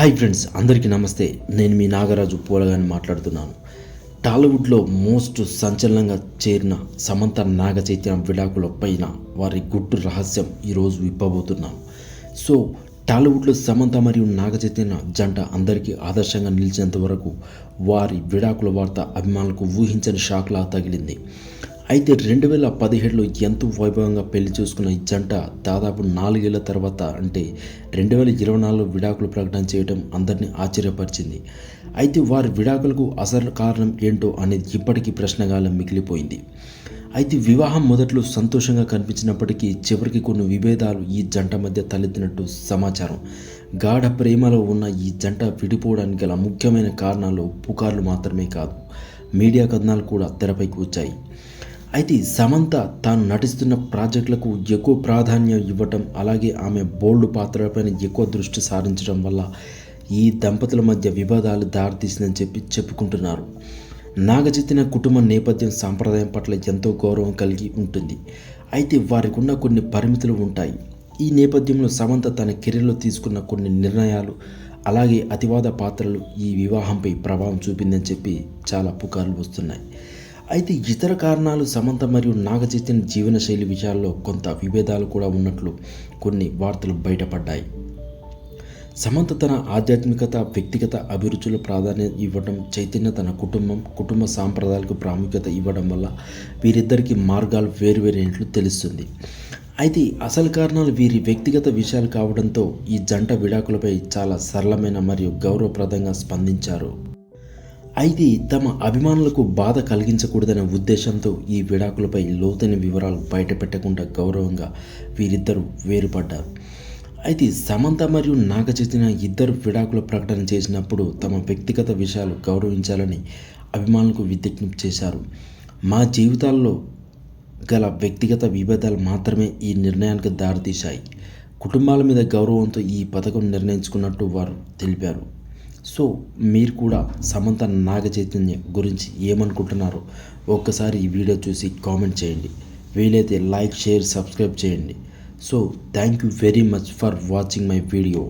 Hi friends, అందరికీ నమస్తే. నేను మీ నాగరాజు పోలగాని మాట్లాడుతున్నాను. టాలీవుడ్లో మోస్ట్ సంచలనంగా చేరిన సమంత నాగచైతన్య విడాకుల పైన వారి గుట్టు రహస్యం ఈరోజు విప్పబోతున్నాను. సో టాలీవుడ్లో సమంత మరియు నాగచైతన్య జంట అందరికీ ఆదర్శంగా నిలిచేంత వరకు వారి విడాకుల వార్త అభిమానులకు ఊహించని షాక్లా తగిలింది. అయితే 2017లో ఎంతో వైభవంగా పెళ్లి చేసుకున్న ఈ జంట దాదాపు 4 ఏళ్ల తర్వాత అంటే 2024లో విడాకులు ప్రకటన చేయడం అందరినీ ఆశ్చర్యపరిచింది. అయితే వారి విడాకులకు అసలు కారణం ఏంటో అనేది ఇప్పటికీ ప్రశ్నగా మిగిలిపోయింది. అయితే వివాహం మొదట్లో సంతోషంగా కనిపించినప్పటికీ చివరికి కొన్ని విభేదాలు ఈ జంట మధ్య తలెత్తినట్టు సమాచారం. గాఢ ప్రేమలో ఉన్న ఈ జంట విడిపోవడానికి గల ముఖ్యమైన కారణాలు పుకార్లు మాత్రమే కాదు, మీడియా కథనాలు కూడా తెరపైకి వచ్చాయి. అయితే సమంత తాను నటిస్తున్న ప్రాజెక్టులకు ఎక్కువ ప్రాధాన్యం ఇవ్వటం, అలాగే ఆమె బోల్డ్ పాత్రలపైన ఎక్కువ దృష్టి సారించడం వల్ల ఈ దంపతుల మధ్య వివాదాలు దారితీసిందని చెప్పుకుంటున్నారు. నాగచైతన్య కుటుంబ నేపథ్యం సాంప్రదాయం పట్ల ఎంతో గౌరవం కలిగి ఉంటుంది. అయితే వారికి ఉన్న కొన్ని పరిమితులు ఉంటాయి. ఈ నేపథ్యంలో సమంత తన కెరీర్లో తీసుకున్న కొన్ని నిర్ణయాలు, అలాగే అతివాద పాత్రలు ఈ వివాహంపై ప్రభావం చూపిందని చెప్పి చాలా పుకార్లు వస్తున్నాయి. అయితే ఇతర కారణాలు సమంత మరియు నాగచైతన్య జీవనశైలి విషయాల్లో కొంత విభేదాలు కూడా ఉన్నట్లు కొన్ని వార్తలు బయటపడ్డాయి. సమంత తన ఆధ్యాత్మికత, వ్యక్తిగత అభిరుచుల ప్రాధాన్యత ఇవ్వడం, చైతన్య తన కుటుంబ సాంప్రదాయాలకు ప్రాముఖ్యత ఇవ్వడం వల్ల వీరిద్దరికి మార్గాలు వేరువేరైనట్లు తెలుస్తుంది. అయితే అసలు కారణాలు వీరి వ్యక్తిగత విషయాలు కావడంతో ఈ జంట విడాకులపై చాలా సరళమైన మరియు గౌరవప్రదంగా స్పందించారు. అయితే తమ అభిమానులకు బాధ కలిగించకూడదనే ఉద్దేశంతో ఈ విడాకులపై లోతైన వివరాలు బయటపెట్టకుండా గౌరవంగా వీరిద్దరూ వేరుపడ్డారు. అయితే సమంత మరియు నాగచైతన్య ఇద్దరు విడాకుల ప్రకటన చేసినప్పుడు తమ వ్యక్తిగత విషయాలు గౌరవించాలని అభిమానులకు విజ్ఞప్తి చేశారు. మా జీవితాల్లో గల వ్యక్తిగత విభేదాలు మాత్రమే ఈ నిర్ణయానికి దారితీశాయి. కుటుంబాల మీద గౌరవంతో ఈ పథకం నిర్ణయించుకున్నట్టు వారు తెలిపారు. సో మీరు కూడా సమంత నాగచైతన్య గురించి ఏమనుకుంటున్నారో ఒక్కసారి ఈ వీడియో చూసి కామెంట్ చేయండి. వీలైతే లైక్, షేర్, సబ్స్క్రైబ్ చేయండి. So thank you very much for watching my video.